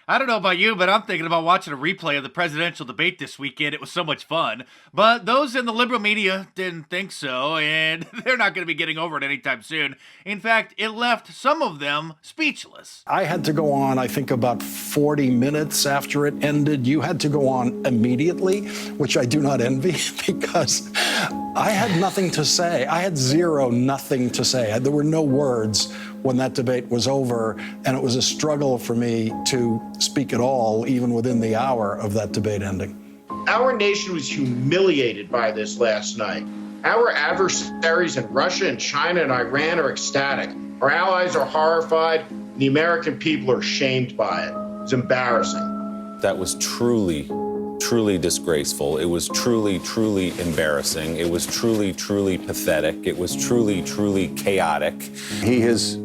I don't know about you, but I'm thinking about watching a replay of the presidential debate this weekend. It was so much fun. But those in the liberal media didn't think so, and they're not going to be getting over it anytime soon. In fact, it left some of them speechless. I had to go on, I think, about 40 minutes after it ended. You had to go on immediately, which I do not envy because I had nothing to say. I had nothing to say. There were no words when that debate was over, and it was a struggle for me to speak at all, even within the hour of that debate ending. Our nation was humiliated by this last night. Our adversaries in Russia and China and Iran are ecstatic. Our allies are horrified. The American people are shamed by it. It's embarrassing. That was truly disgraceful. It was truly embarrassing. It was truly pathetic. It was truly chaotic. He has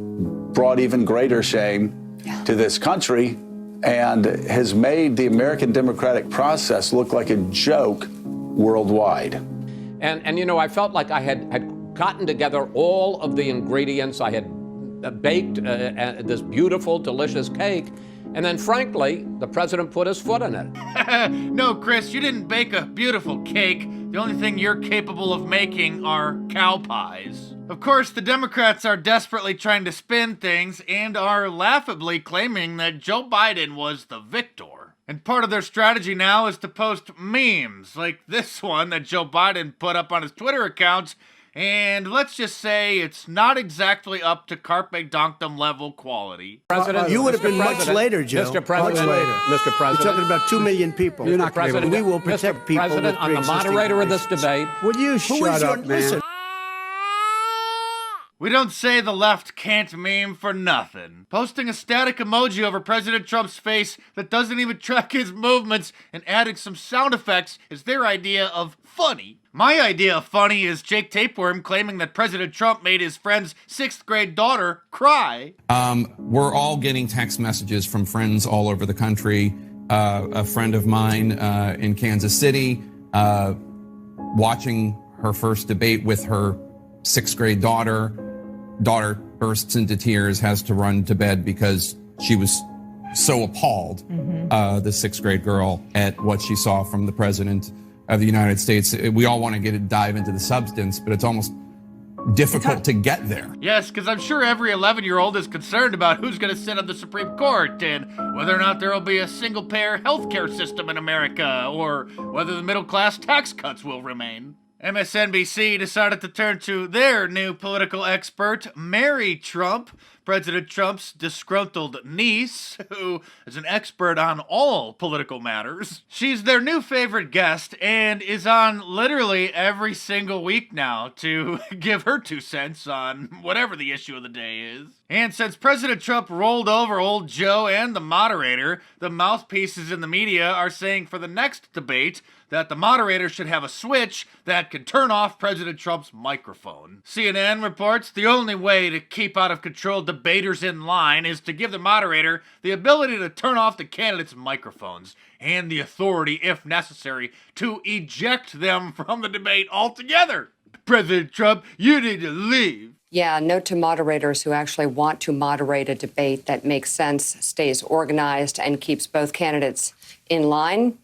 brought even greater shame to this country and has made the American democratic process look like a joke worldwide. And you know, I felt like I had gotten together all of the ingredients. I had baked this beautiful, delicious cake. And then, frankly, the president put his foot in it. No, Chris, you didn't bake a beautiful cake. The only thing you're capable of making are cow pies. Of course, the Democrats are desperately trying to spin things and are laughably claiming that Joe Biden was the victor. And part of their strategy now is to post memes like this one that Joe Biden put up on his Twitter account. And let's just say it's not exactly up to carpe donktum level quality. President, you would have been President, much later, Joe. Mr. President, much later. Mr. President. You're talking about 2 million people. You're not President. We will protect Mr. people. President, with I'm the pre-existing moderator of this conditions. debate. Will you shut up, man? Listen. We don't say the left can't meme for nothing. Posting a static emoji over President Trump's face that doesn't even track his movements and adding some sound effects is their idea of funny. My idea of funny is Jake Tapeworm claiming that President Trump made his friend's 6th grade daughter cry. We're all getting text messages from friends all over the country. A friend of mine in Kansas City watching her first debate with her 6th grade daughter. Daughter bursts into tears, has to run to bed because she was so appalled, the 6th grade girl, at what she saw from the president of the United States. We all want to dive into the substance, but it's almost difficult to get there. Yes, because I'm sure every 11-year-old is concerned about who's going to sit on the Supreme Court and whether or not there will be a single-payer healthcare system in America or whether the middle-class tax cuts will remain. MSNBC decided to turn to their new political expert, Mary Trump, President Trump's disgruntled niece, who is an expert on all political matters. She's their new favorite guest and is on literally every single week now to give her 2 cents on whatever the issue of the day is. And since President Trump rolled over old Joe and the moderator, the mouthpieces in the media are saying for the next debate that the moderator should have a switch that can turn off President Trump's microphone. CNN reports the only way to keep out of control debaters in line is to give the moderator the ability to turn off the candidates' microphones and the authority, if necessary, to eject them from the debate altogether. President Trump, you need to leave. Yeah, note to moderators who actually want to moderate a debate that makes sense, stays organized, and keeps both candidates in line.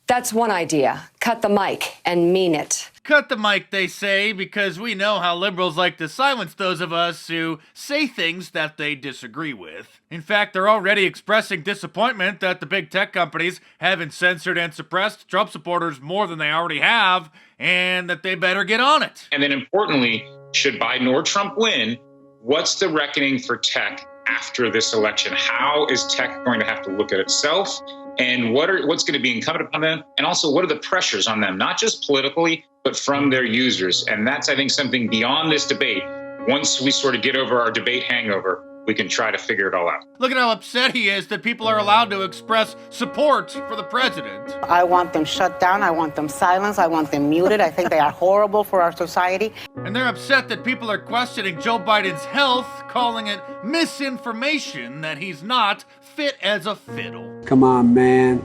That's one idea. Cut the mic and mean it. Cut the mic, they say, because we know how liberals like to silence those of us who say things that they disagree with. In fact, they're already expressing disappointment that the big tech companies haven't censored and suppressed Trump supporters more than they already have, and that they better get on it. And then importantly, should Biden or Trump win, what's the reckoning for tech after this election? How is tech going to have to look at itself? And what's going to be incumbent upon them? And also, what are the pressures on them, not just politically, but from their users? And that's, I think, something beyond this debate. Once we sort of get over our debate hangover, we can try to figure it all out. Look at how upset he is that people are allowed to express support for the president. I want them shut down. I want them silenced. I want them muted. I think they are horrible for our society. And they're upset that people are questioning Joe Biden's health, calling it misinformation that he's not fit as a fiddle. Come on, man.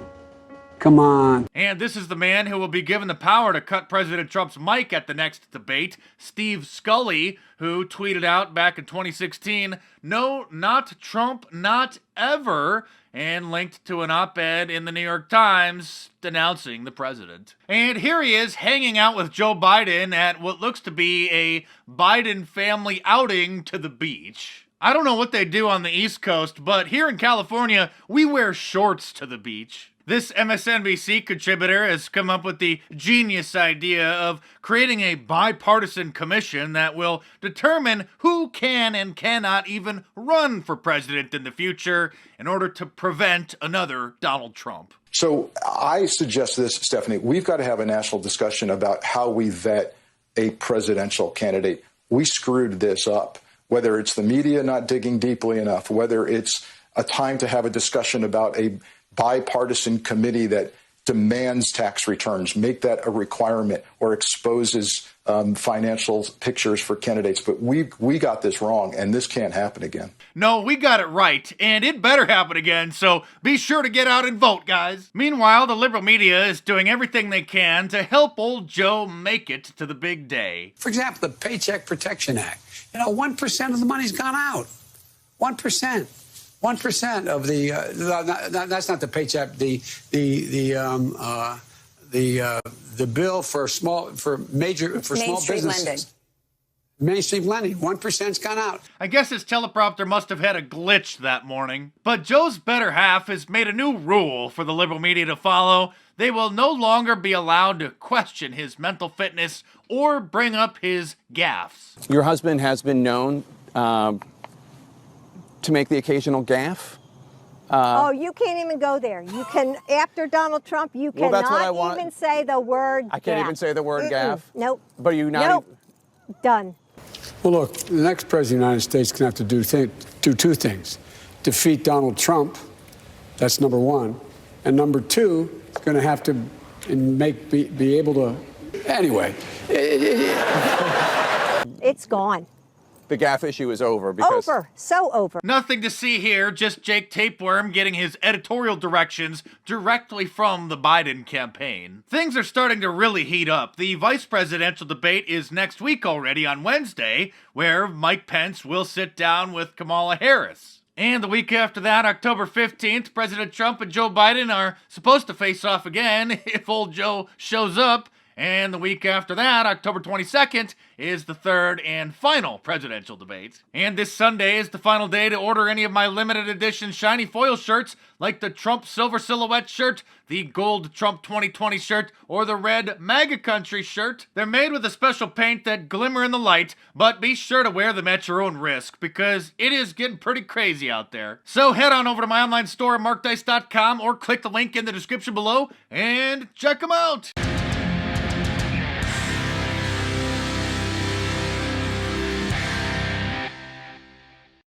Come on. And this is the man who will be given the power to cut President Trump's mic at the next debate, Steve Scully, who tweeted out back in 2016, "No, not Trump, not ever," and linked to an op-ed in the New York Times denouncing the president. And here he is hanging out with Joe Biden at what looks to be a Biden family outing to the beach. I don't know what they do on the East Coast, but here in California, we wear shorts to the beach. This MSNBC contributor has come up with the genius idea of creating a bipartisan commission that will determine who can and cannot even run for president in the future in order to prevent another Donald Trump. So I suggest this, Stephanie. We've got to have a national discussion about how we vet a presidential candidate. We screwed this up, whether it's the media not digging deeply enough, whether it's a time to have a discussion about a bipartisan committee that demands tax returns, make that a requirement, or exposes financial pictures for candidates. But we got this wrong, and this can't happen again. No, we got it right, and it better happen again, so be sure to get out and vote, guys. Meanwhile, the liberal media is doing everything they can to help old Joe make it to the big day. For example, the Paycheck Protection Act. 1% of the money's gone out. 1%. 1% of the that's not the paycheck. The bill for small businesses. Lending. Mainstream lending. 1%'s gone out. I guess his teleprompter must have had a glitch that morning. But Joe's better half has made a new rule for the liberal media to follow. They will no longer be allowed to question his mental fitness or bring up his gaffes. Your husband has been known to make the occasional gaffe. Oh, you can't even go there. You can, after Donald Trump, you Well, that's what I cannot want. even say the word I can't gaffe. even say the word gaffe. Nope. But you not. Nope. Done. Well, look, the next president of the United States is going to have to do two things. Defeat Donald Trump. That's number one. And number two, it's going to have to be able to. Anyway. It's gone. The gaffe issue is over because Over. So over. Nothing to see here, just Jake Tapeworm getting his editorial directions directly from the Biden campaign. Things are starting to really heat up. The vice presidential debate is next week already on Wednesday, where Mike Pence will sit down with Kamala Harris. And the week after that, October 15th, President Trump and Joe Biden are supposed to face off again if old Joe shows up. And the week after that, October 22nd, is the third and final presidential debate. And this Sunday is the final day to order any of my limited edition shiny foil shirts, like the Trump Silver Silhouette shirt, the gold Trump 2020 shirt, or the red MAGA Country shirt. They're made with a special paint that glimmer in the light, but be sure to wear them at your own risk, because it is getting pretty crazy out there. So head on over to my online store at markdice.com or click the link in the description below and check them out.